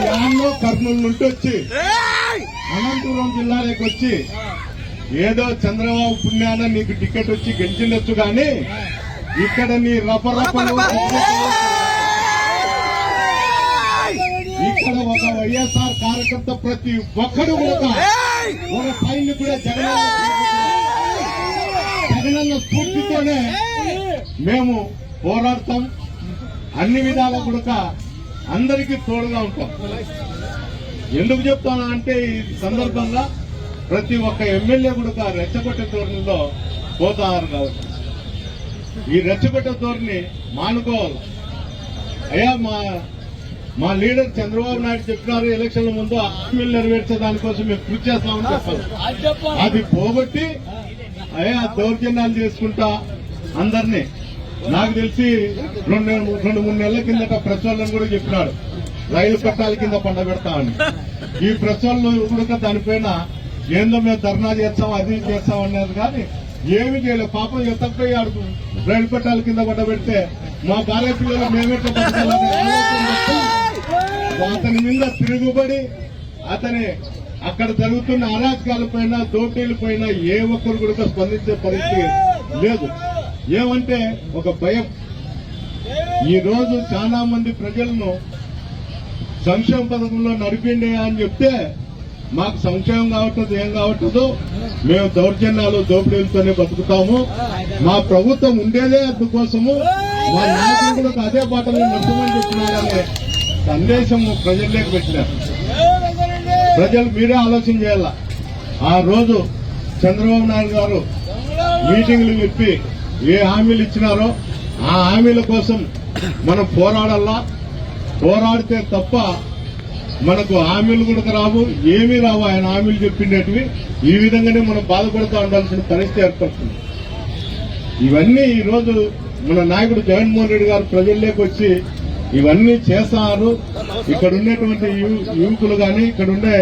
యాన్నో కర్నూలు నుండి వచ్చి అనంతపురం జిల్లాలోకి వచ్చి ఏదో చంద్రబాబు పుణ్యాన నీకు టికెట్ వచ్చి గెలిచిండొచ్చు గాని ఇక్కడ నీ రపరపలు ఇక్కడ ఒక వైఎస్ఆర్ కార్యకర్త ప్రతి ఒక్కడు కూడా ఒక సైనికుడే జగనన్న స్ఫూర్తితోనే మేము పోరాడతాం. అన్ని విధాలా కూడా అందరికీ తోడుగా ఉంటాం. ఎందుకు చెప్తానా అంటే ఈ సందర్భంగా ప్రతి ఒక్క ఎమ్మెల్యే కూడా రెచ్చగొట్టే ధోరణిలో పోతారు కాబట్టి ఈ రెచ్చగొట్టే ధోరణి మానుకోవాలి. అయ్యా మా లీడర్ చంద్రబాబు నాయుడు చెప్పినారు ఎలక్షన్ల ముందు హామీలు నెరవేర్చే దానికోసం మేము కృషి చేస్తామని చెప్పారు. అది పోగొట్టి అయ్యా దౌర్జన్యాలు చేసుకుంటా అందరినీ నాకు తెలిసి 2-3 నెలల కిందట ప్రెస్ వాళ్ళని కూడా చెప్పినాడు రైలు పట్టాల కింద పండబెడతామని. ఈ ప్రెస్ వాళ్ళు కూడా దానిపైన ఏందో మేము ధర్నా చేస్తాం అది చేస్తాం అన్నారు కానీ ఏమి చేయలేదు. పాపం ఎత్తపోయి ఆడుకు రైలు పట్టాల కింద పండబెడితే మా భార్య పిల్లలు మేమెట్లా బతకాలని అతని మీద తిరుగుబడి అతని అక్కడ జరుగుతున్న అరాచకాలపైన దోపిడీలపైన ఏ ఒక్కరు కూడా స్పందించే పరిస్థితి లేదు. ఏమంటే ఒక భయం. ఈ రోజు చాలా మంది ప్రజలను సంక్షేమ పథకంలో నడిపిండే అని చెప్తే మాకు సంక్షేమం కావట్లేదు ఏం కావట్లేదు, మేము దౌర్జన్యాలు దోపిడీలతోనే బతుకుతాము, మా ప్రభుత్వం ఉండేదే అందుకోసము, మా నాయకులు కూడా అదే బాటలో నడచమని చెప్తున్నారనే సందేశం ప్రజల్లోకి పెట్టినారు. ప్రజలు మీరే ఆలోచన చేయాల. ఆ రోజు చంద్రబాబు నాయుడు గారు మీటింగ్లు చెప్పి ఏ హామీలు ఇచ్చినారో ఆ హామీల కోసం మనం పోరాడాలా. పోరాడితే తప్ప మనకు హామీలు కూడా రావు, ఏమీ రావు. ఆయన హామీలు చెప్పిండేటివి ఈ విధంగానే మనం బాధపడుతూ ఉండాల్సిన పరిస్థితి ఏర్పడుతుంది. ఇవన్నీ ఈ రోజు మన నాయకుడు జగన్మోహన్ రెడ్డి గారు ప్రజల్లోకి వచ్చి ఇవన్నీ చేస్తున్నారు. ఇక్కడ ఉండేటువంటి యువకులు కానీ ఇక్కడ ఉండే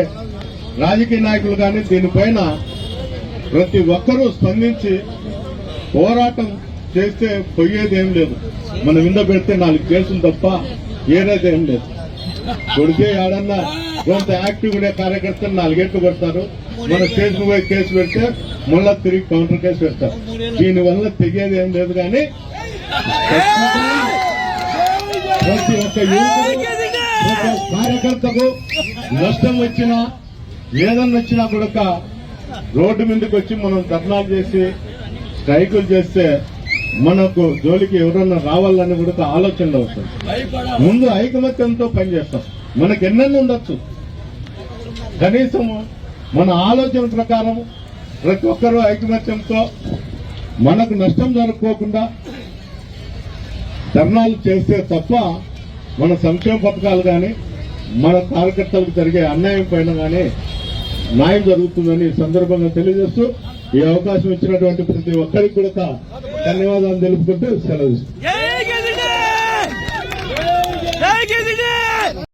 రాజకీయ నాయకులు కానీ దీనిపైన ప్రతి ఒక్కరూ స్పందించి పోరాటం చేస్తే పోయేదేం లేదు. మన వింద పెడితే 4 కేసులు తప్ప ఏదైతే ఏం లేదు. కొడితే ఏడన్నా కొంత యాక్టివ్ ఉండే కార్యకర్తలు 4 ఏళ్లు కొడతారు. మన స్టేషన్ పోయి కేసు పెడితే మళ్ళా తిరిగి కౌంటర్ కేసు పెడతారు. దీనివల్ల తెగేది ఏం లేదు. కానీ ప్రతి ఒక్క కార్యకర్తకు నష్టం వచ్చినా ఏదన్నా వచ్చినా కూడా రోడ్డు మీదకి వచ్చి మనం ధర్నాలు చేసి స్ట్రైకులు చేస్తే మనకు జోలికి ఎవరన్నా రావాలని కూడా ఆలోచనలు వస్తుంది. ముందు ఐకమత్యంతో పనిచేస్తాం. మనకు ఎన్నెన్ని ఉండొచ్చు, కనీసం మన ఆలోచన ప్రకారం ప్రతి ఒక్కరూ ఐకమత్యంతో మనకు నష్టం జరగకోకుండా ధర్నాలు చేస్తే తప్ప మన సంక్షేమ పథకాలు కానీ మన కార్యకర్తలకు జరిగే అన్యాయం పైన కానీ న్యాయం జరుగుతుందని సందర్భంగా తెలియజేస్తూ ఈ అవకాశం ఇచ్చినటువంటి ప్రతి ఒక్కరికి కూడా ధన్యవాదాలు తెలుపుకుంటూ సెలవు.